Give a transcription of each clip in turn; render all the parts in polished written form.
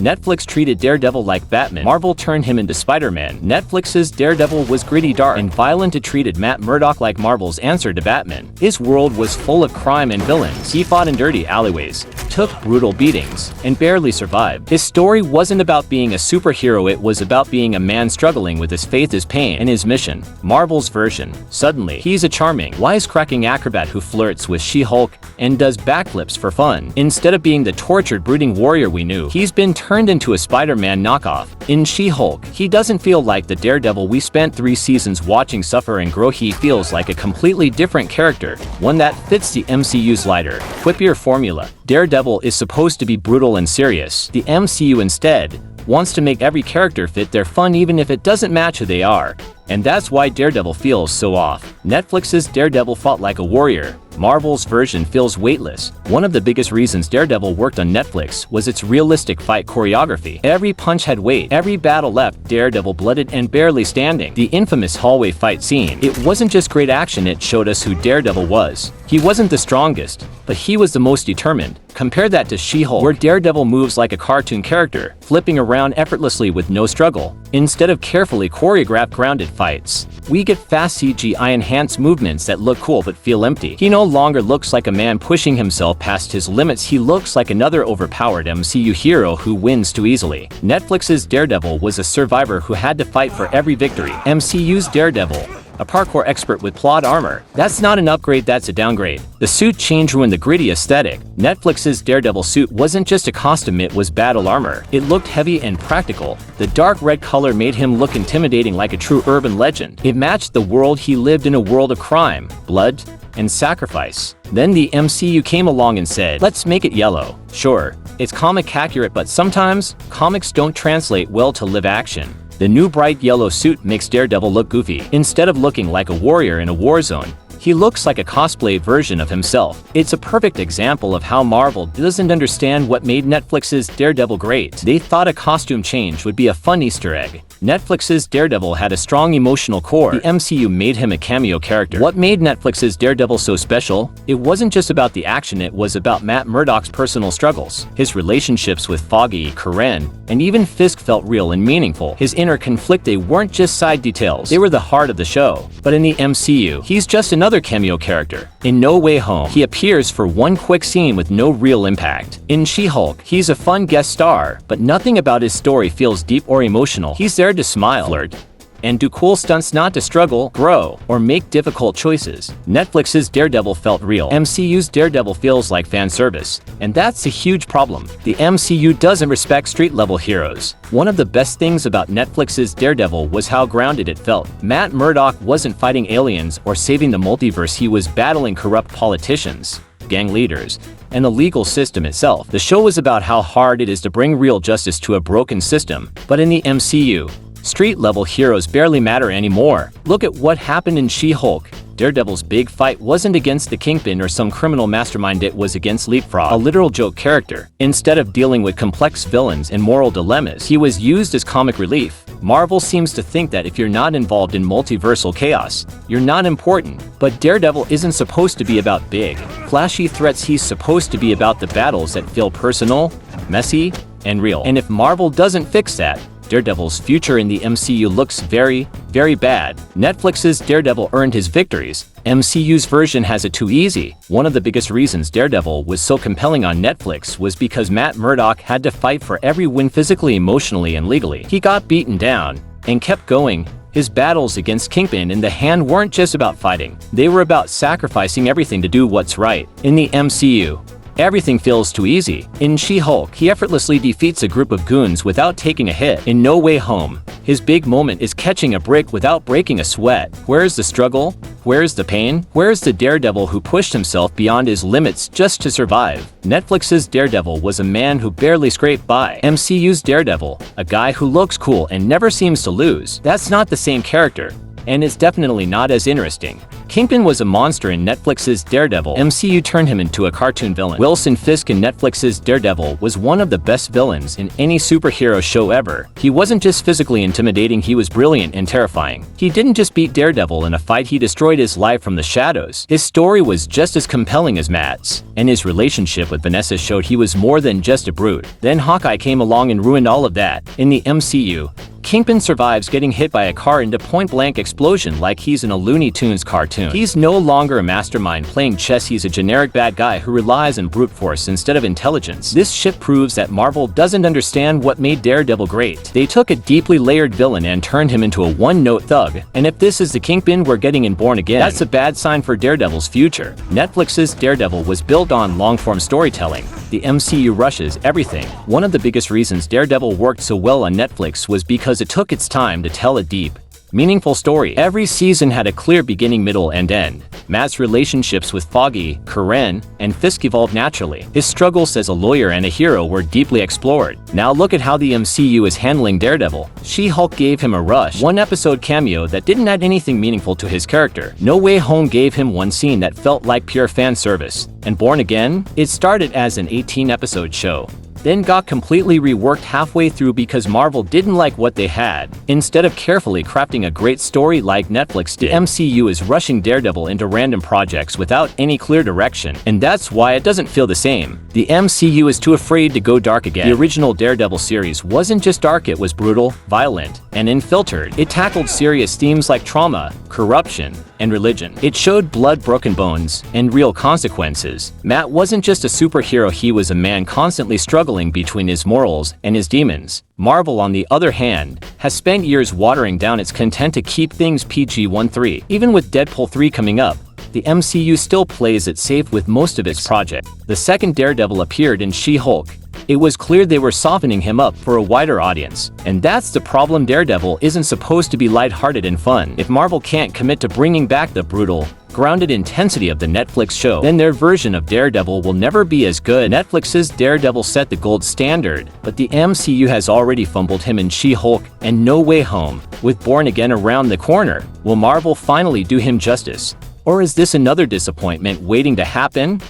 Netflix treated Daredevil like Batman. Marvel turned him into Spider-Man. Netflix's Daredevil was gritty, dark, and violent. It treated Matt Murdock like Marvel's answer to Batman. His world was full of crime and villains. He fought in dirty alleyways, took brutal beatings, and barely survived. His story wasn't about being a superhero, it was about being a man struggling with his faith, his pain, and his mission. Marvel's version. Suddenly, he's a charming, wisecracking acrobat who flirts with She-Hulk and does backflips for fun. Instead of being the tortured, brooding warrior we knew, he's been turned into a Spider-Man knockoff. In She-Hulk, he doesn't feel like the Daredevil we spent 3 seasons watching suffer and grow. He feels like a completely different character, one that fits the MCU's lighter, quippier formula. Daredevil is supposed to be brutal and serious. The MCU instead wants to make every character fit their fun even if it doesn't match who they are. And that's why Daredevil feels so off. Netflix's Daredevil fought like a warrior. Marvel's version feels weightless. One of the biggest reasons Daredevil worked on Netflix was its realistic fight choreography. Every punch had weight, every battle left Daredevil blooded and barely standing. The infamous hallway fight scene. It wasn't just great action, it showed us who Daredevil was. He wasn't the strongest, but he was the most determined. Compare that to She-Hulk, where Daredevil moves like a cartoon character, flipping around effortlessly with no struggle. Instead of carefully choreographed grounded fights, we get fast CGI-enhanced movements that look cool but feel empty. He no longer looks like a man pushing himself past his limits, he looks like another overpowered MCU hero who wins too easily. Netflix's Daredevil was a survivor who had to fight for every victory. MCU's Daredevil, a parkour expert with plot armor. That's not an upgrade, that's a downgrade. The suit change ruined the gritty aesthetic. Netflix's Daredevil suit wasn't just a costume, it was battle armor. It looked heavy and practical. The dark red color made him look intimidating, like a true urban legend. It matched the world he lived in, a world of crime, blood, and sacrifice. Then the MCU came along and said, let's make it yellow. Sure, it's comic accurate, but sometimes comics don't translate well to live action. The new bright yellow suit makes Daredevil look goofy. Instead of looking like a warrior in a war zone, he looks like a cosplay version of himself. It's a perfect example of how Marvel doesn't understand what made Netflix's Daredevil great. They thought a costume change would be a fun Easter egg. Netflix's Daredevil had a strong emotional core. The MCU made him a cameo character. What made Netflix's Daredevil so special? It wasn't just about the action, it was about Matt Murdock's personal struggles. His relationships with Foggy, Karen, and even Fisk felt real and meaningful. His inner conflict, they weren't just side details, they were the heart of the show. But in the MCU, he's just another cameo character. In No Way Home, he appears for one quick scene with no real impact. In She-Hulk, he's a fun guest star, but nothing about his story feels deep or emotional. He's there to smile, flirt, and do cool stunts, not to struggle, grow, or make difficult choices. Netflix's Daredevil felt real. MCU's Daredevil feels like fan service, and that's a huge problem. The MCU doesn't respect street-level heroes. One of the best things about Netflix's Daredevil was how grounded it felt. Matt Murdock wasn't fighting aliens or saving the multiverse, he was battling corrupt politicians, gang leaders, and the legal system itself. The show was about how hard it is to bring real justice to a broken system. But in the MCU, street-level heroes barely matter anymore. Look at what happened in She-Hulk. Daredevil's big fight wasn't against the Kingpin or some criminal mastermind, it was against Leapfrog, a literal joke character. Instead of dealing with complex villains and moral dilemmas, he was used as comic relief. Marvel seems to think that if you're not involved in multiversal chaos, you're not important. But Daredevil isn't supposed to be about big, flashy threats, he's supposed to be about the battles that feel personal, messy, and real. And if Marvel doesn't fix that, Daredevil's future in the MCU looks very, very bad. Netflix's Daredevil earned his victories. MCU's version has it too easy. One of the biggest reasons Daredevil was so compelling on Netflix was because Matt Murdock had to fight for every win physically, emotionally, and legally. He got beaten down and kept going. His battles against Kingpin and the Hand weren't just about fighting. They were about sacrificing everything to do what's right. In the MCU, everything feels too easy. In She-Hulk, he effortlessly defeats a group of goons without taking a hit. In No Way Home, his big moment is catching a brick without breaking a sweat. Where's the struggle? Where's the pain? Where's the Daredevil who pushed himself beyond his limits just to survive? Netflix's Daredevil was a man who barely scraped by. MCU's Daredevil, a guy who looks cool and never seems to lose. That's not the same character, and it's definitely not as interesting. Kingpin was a monster in Netflix's Daredevil. MCU turned him into a cartoon villain. Wilson Fisk in Netflix's Daredevil was one of the best villains in any superhero show ever. He wasn't just physically intimidating, he was brilliant and terrifying. He didn't just beat Daredevil in a fight, he destroyed his life from the shadows. His story was just as compelling as Matt's, and his relationship with Vanessa showed he was more than just a brute. Then Hawkeye came along and ruined all of that. In the MCU, Kingpin survives getting hit by a car into point-blank explosion like he's in a Looney Tunes cartoon. He's no longer a mastermind playing chess, he's a generic bad guy who relies on brute force instead of intelligence. This ship proves that Marvel doesn't understand what made Daredevil great. They took a deeply layered villain and turned him into a one-note thug. And if this is the Kingpin we're getting in Born Again, that's a bad sign for Daredevil's future. Netflix's Daredevil was built on long-form storytelling. The MCU rushes everything. One of the biggest reasons Daredevil worked so well on Netflix was because it took its time to tell a deep, meaningful story. Every season had a clear beginning, middle, and end. Matt's relationships with Foggy, Karen, and Fisk evolved naturally. His struggles as a lawyer and a hero were deeply explored. Now look at how the MCU is handling Daredevil. She-Hulk gave him a rush, one-episode cameo that didn't add anything meaningful to his character. No Way Home gave him one scene that felt like pure fan service. And Born Again? It started as an 18-episode show, then got completely reworked halfway through because Marvel didn't like what they had. Instead of carefully crafting a great story like Netflix did, MCU is rushing Daredevil into random projects without any clear direction, and that's why it doesn't feel the same. The MCU is too afraid to go dark again. The original Daredevil series wasn't just dark, it was brutal, violent, and unfiltered. It tackled serious themes like trauma, corruption, and religion. It showed blood, broken bones, and real consequences. Matt wasn't just a superhero, he was a man constantly struggling between his morals and his demons. Marvel, on the other hand, has spent years watering down its content to keep things PG-13. Even with Deadpool 3 coming up, the MCU still plays it safe with most of its projects. The second Daredevil appeared in She-Hulk. It was clear they were softening him up for a wider audience. And that's the problem, Daredevil isn't supposed to be lighthearted and fun. If Marvel can't commit to bringing back the brutal, grounded intensity of the Netflix show, then their version of Daredevil will never be as good. Netflix's Daredevil set the gold standard, but the MCU has already fumbled him in She-Hulk and No Way Home. With Born Again around the corner, will Marvel finally do him justice? Or is this another disappointment waiting to happen?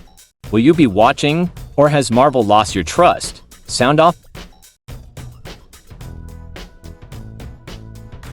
Will you be watching, or has Marvel lost your trust? Sound off